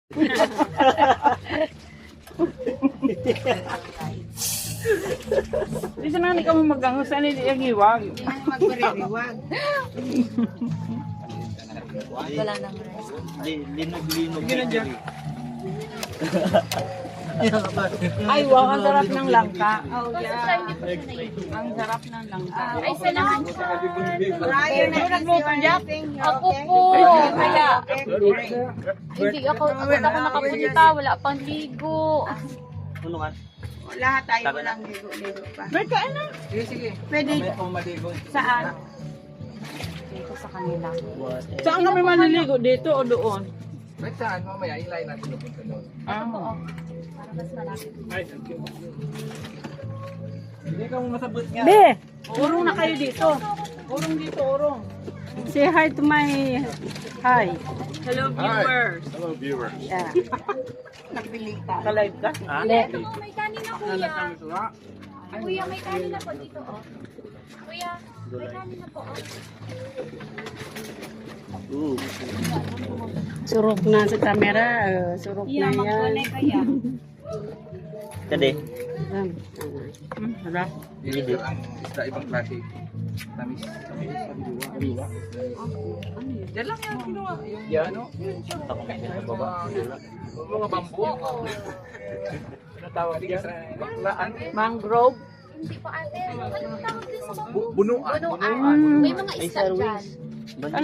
Di sana ni kamu magang saan ni ang iwag. Hindi na magpare-iwag. Wala nang rest. Linog-linog. Ay, wow, ang sarap ng langka. Oh, Kasi yeah. siya hindi pa siya naiiwan. Ang sarap ng langka. Ay, salamat siya. Ryan, Ano nagluto dyan? Ako po. Kaya, hindi ako nakapunta. Wala pang ligo. Ano nga? Lahat tayo walang ligo-ligo pa. Berta, ano? Sige. Pwede. Saan? Dito sa kanila. Saan kami maliligo? Dito o doon? Ba't saan? Mamaya, ilay natin pupunta doon. Oo. Para mas malapit. Hindi ka mo masabot nga. Be! Urong na kayo dito. Urong dito, urong. Say hi to my... Hi. Hello, viewers. Hello, viewers. Yeah. Nagbili ka. Ka-live ka? Hindi. May kanin na kuya. Kuya, may kanin na po dito. Oh. Kuya, may kanin na po. Surok na sa camera. Surok na yan. Kaya. Kade. Harap. Dito ang isda ibang klase. Tamis. Yan lang yan, kinuha. Yan, no? Ako may baba. Mga bambu. Natawag din sa baklaan. Mangrove. Hindi po ate. Ano tawag din sa bambu? Bunuan. Bunuan. May mga isda dyan. Talaga?